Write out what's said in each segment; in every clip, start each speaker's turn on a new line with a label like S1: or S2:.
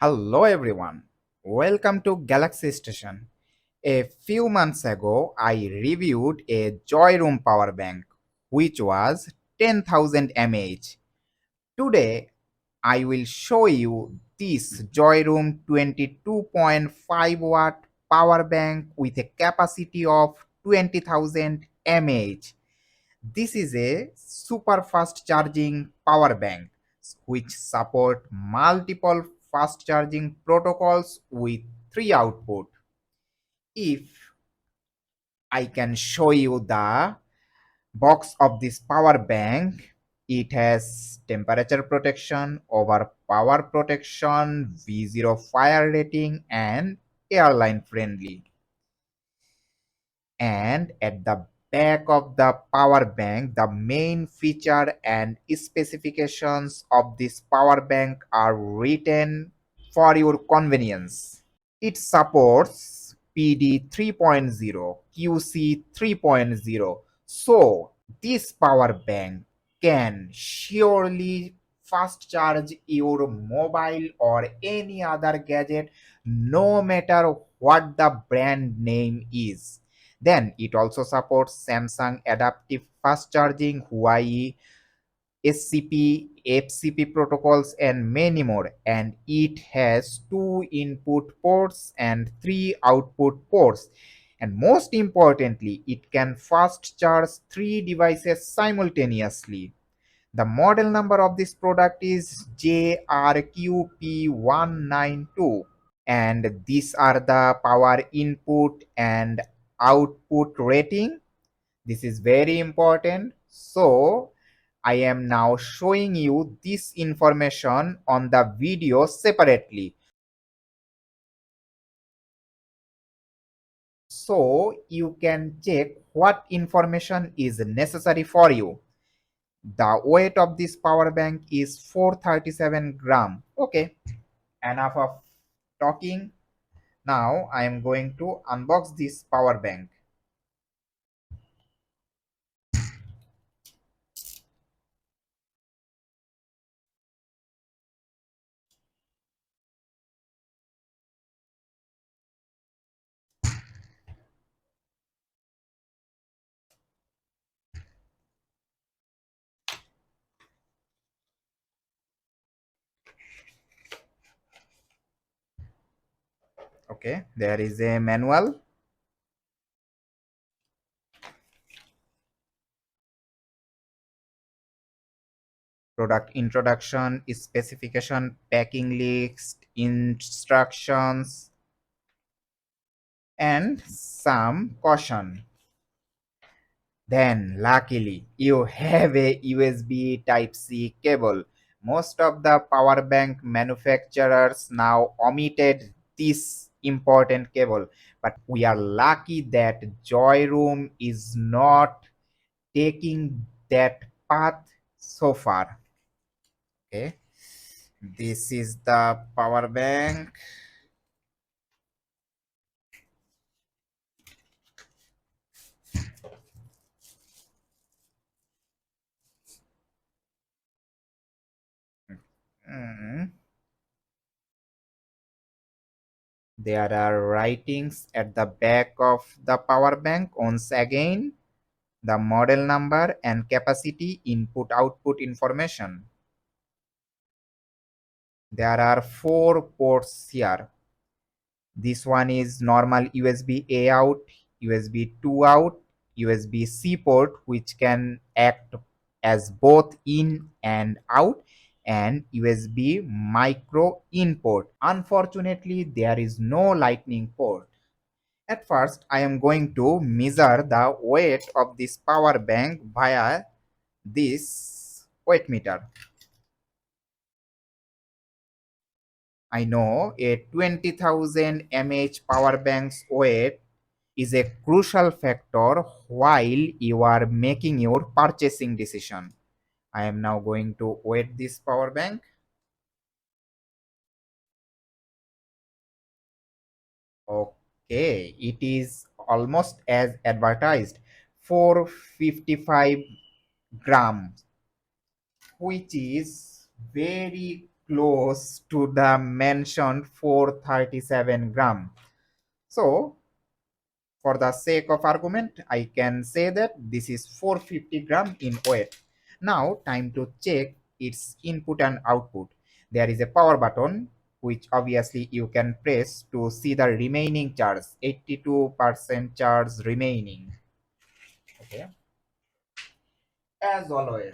S1: Hello everyone, welcome to Galaxy Station. A few months ago, I reviewed a Joyroom power bank which was 10,000 mAh. Today, I will show you this Joyroom 22.5 watt power bank with a capacity of 20,000 mAh. This is a super fast charging power bank which support multiple fast charging protocols with three output. If I can show you the box of this power bank, it has temperature protection, over power protection, V0 fire rating, and airline friendly. And at the back of the power bank, the main feature and specifications of this power bank are written for your convenience. It supports PD 3.0 QC 3.0. So this power bank can surely fast charge your mobile or any other gadget no matter what the brand name is. Then it also supports Samsung adaptive fast charging, Huawei SCP, FCP protocols, and many more. And it has two input ports and three output ports. And most importantly, it can fast charge three devices simultaneously. The model number of this product is JR-QP192. And these are the power input and output rating. This is very important. So I am now showing you this information on the video separately. So you can check what information is necessary for you. The weight of this power bank is 437 gram. Okay, enough of talking. Now I am going to unbox this power bank. Okay, there is a manual. Product introduction, specification, packing list, instructions, and some caution. Then, luckily, you have a USB Type-C cable. Most of the power bank manufacturers now omitted this important cable, but we are lucky that Joyroom is not taking that path so far. Okay, this is the power bank. Mm. There are writings at the back of the power bank. Once again, the model number and capacity, input output information. There are four ports here. This one is normal USB A out, USB 2 out, USB C port, which can act as both in and out, and USB micro in port. Unfortunately, there is no lightning port. At first, I am going to measure the weight of this power bank via this weight meter. I know a 20,000 mAh power bank's weight is a crucial factor while you are making your purchasing decision. I am now going to weight this power bank. Okay, it is almost as advertised, 455 grams, which is very close to the mentioned 437 gram. So for the sake of argument, I can say that this is 450 gram in weight. Now time to check its input and output. There is a power button which obviously you can press to see the remaining charge, 82% charge remaining. Okay. As always,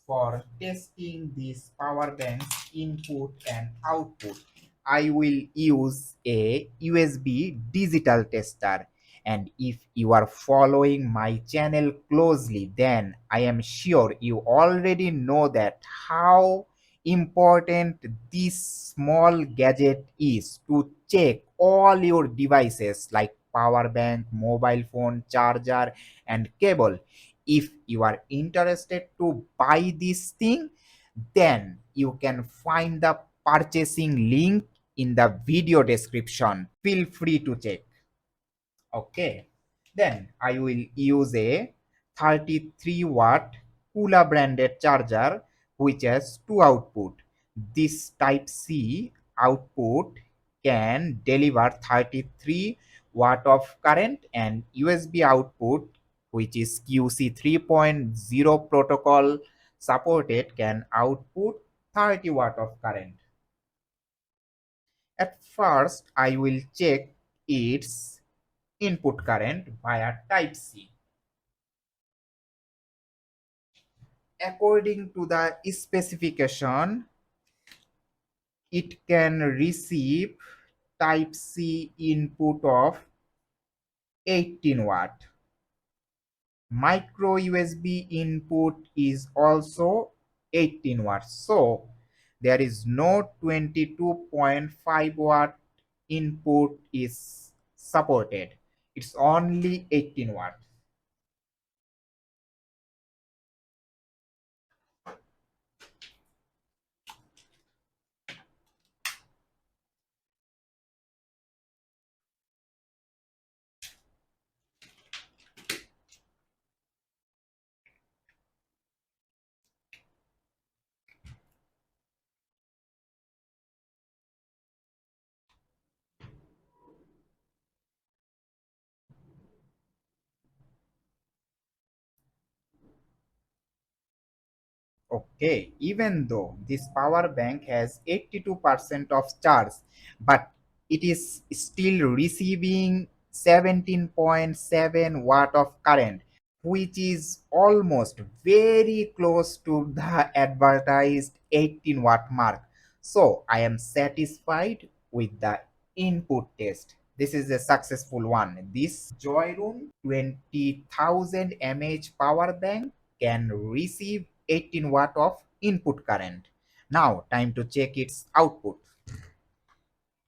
S1: for testing this power bank's input and output, I will use a USB digital tester. And if you are following my channel closely, then I am sure you already know that how important this small gadget is to check all your devices like power bank, mobile phone, charger, and cable. If you are interested to buy this thing, then you can find the purchasing link in the video description. Feel free to check. Okay, then I will use a 33-watt Kula branded charger which has two output. This type C output can deliver 33 watt of current, and USB output which is QC 3.0 protocol supported can output 30 watt of current. At first I will check its input current via type C. According to the specification, it can receive type C input of 18 watt. Micro USB input is also 18 watts. So there is no 22.5 watt input is supported. It's only 18 watt. Okay, even though this power bank has 82% of charge, but it is still receiving 17.7 watt of current, which is almost very close to the advertised 18 watt mark. So I am satisfied with the input test. This is a successful one. This Joyroom 20,000 mAh power bank can receive 18 watt of input current. Now time to check its output.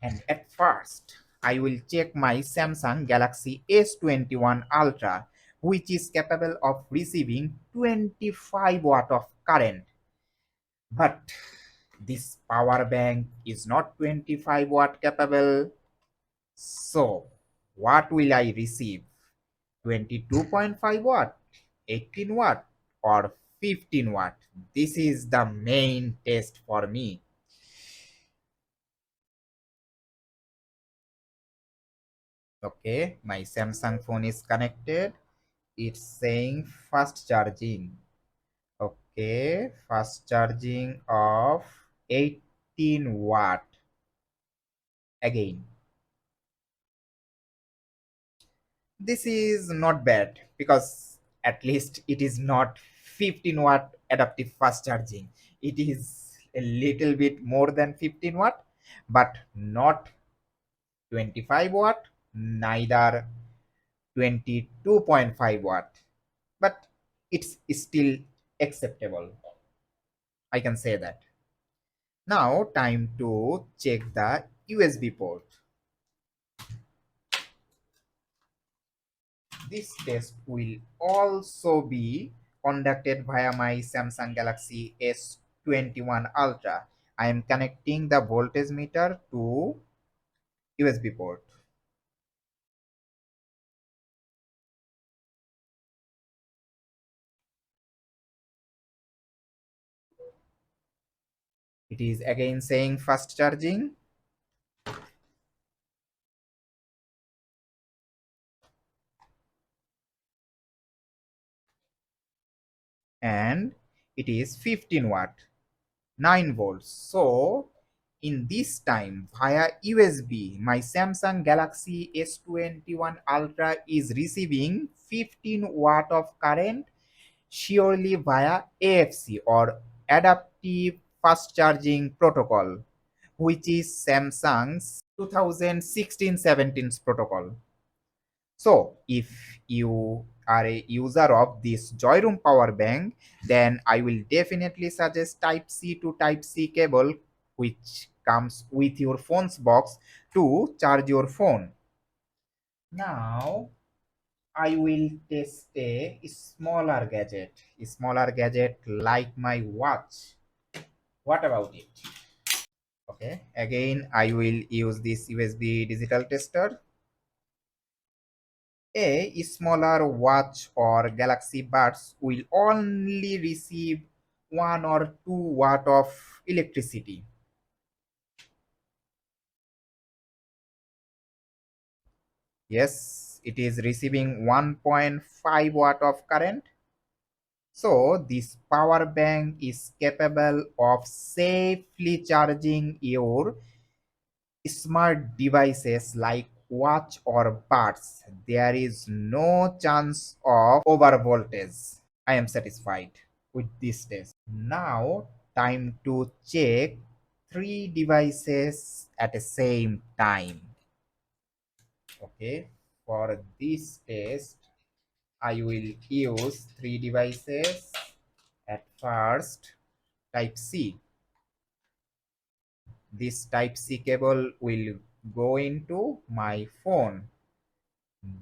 S1: And at first I will check my Samsung Galaxy S21 Ultra, which is capable of receiving 25 watt of current. But this power bank is not 25 watt capable. So what will I receive? 22.5 watt, 18 watt, or 15 watt? This is the main test for me. Okay, my Samsung phone is connected. It's saying fast charging. Okay, fast charging of 18 watt. Again, this is not bad because at least it is not 15 watt adaptive fast charging. It is a little bit more than 15 watt, but not 25 watt, neither 22.5 watt, but it's still acceptable. I can say that. Now time to check the USB port. This test will also be conducted via my Samsung Galaxy S21 Ultra. I am connecting the voltage meter to USB port. It is again saying fast charging, and it is 15 watt, 9 volts. So in this time via USB, my Samsung Galaxy S21 Ultra is receiving 15 watt of current surely via AFC or adaptive fast charging protocol, which is Samsung's 2016-17 protocol. So if you are a user of this Joyroom power bank, then I will definitely suggest Type C to Type C cable, which comes with your phone's box to charge your phone. Now I will test a smaller gadget like my watch. What about it? Okay, again I will use this USB digital tester. A smaller watch or Galaxy Buds will only receive 1 or 2 watt of electricity. Yes, it is receiving 1.5 watt of current. So this power bank is capable of safely charging your smart devices like watch or buds. There is no chance of over voltage. I am satisfied with this test. Now time to check three devices at the same time. Okay, for this test I will use three devices. At first, type C. This type C cable will go into my phone.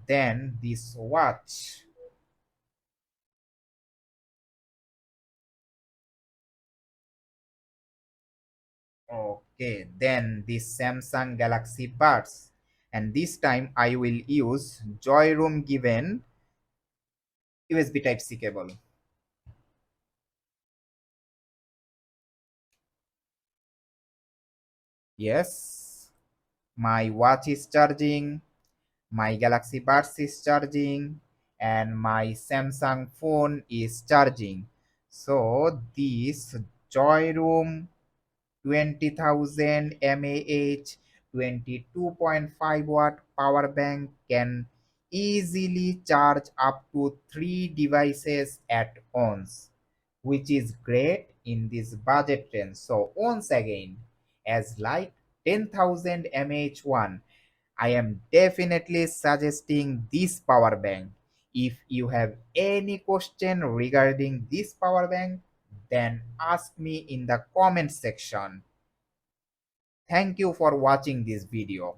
S1: Then this watch. Okay, then this Samsung Galaxy Buds. And this time I will use Joyroom given USB type C cable. Yes, my watch is charging, my Galaxy Buds is charging, and my Samsung phone is charging. So this Joyroom 20,000 mAh 22.5 watt power bank can easily charge up to 3 devices at once, which is great in this budget range. So once again, as like 10,000 mAh one, I am definitely suggesting this power bank. If you have any question regarding this power bank, then ask me in the comment section. Thank you for watching this video.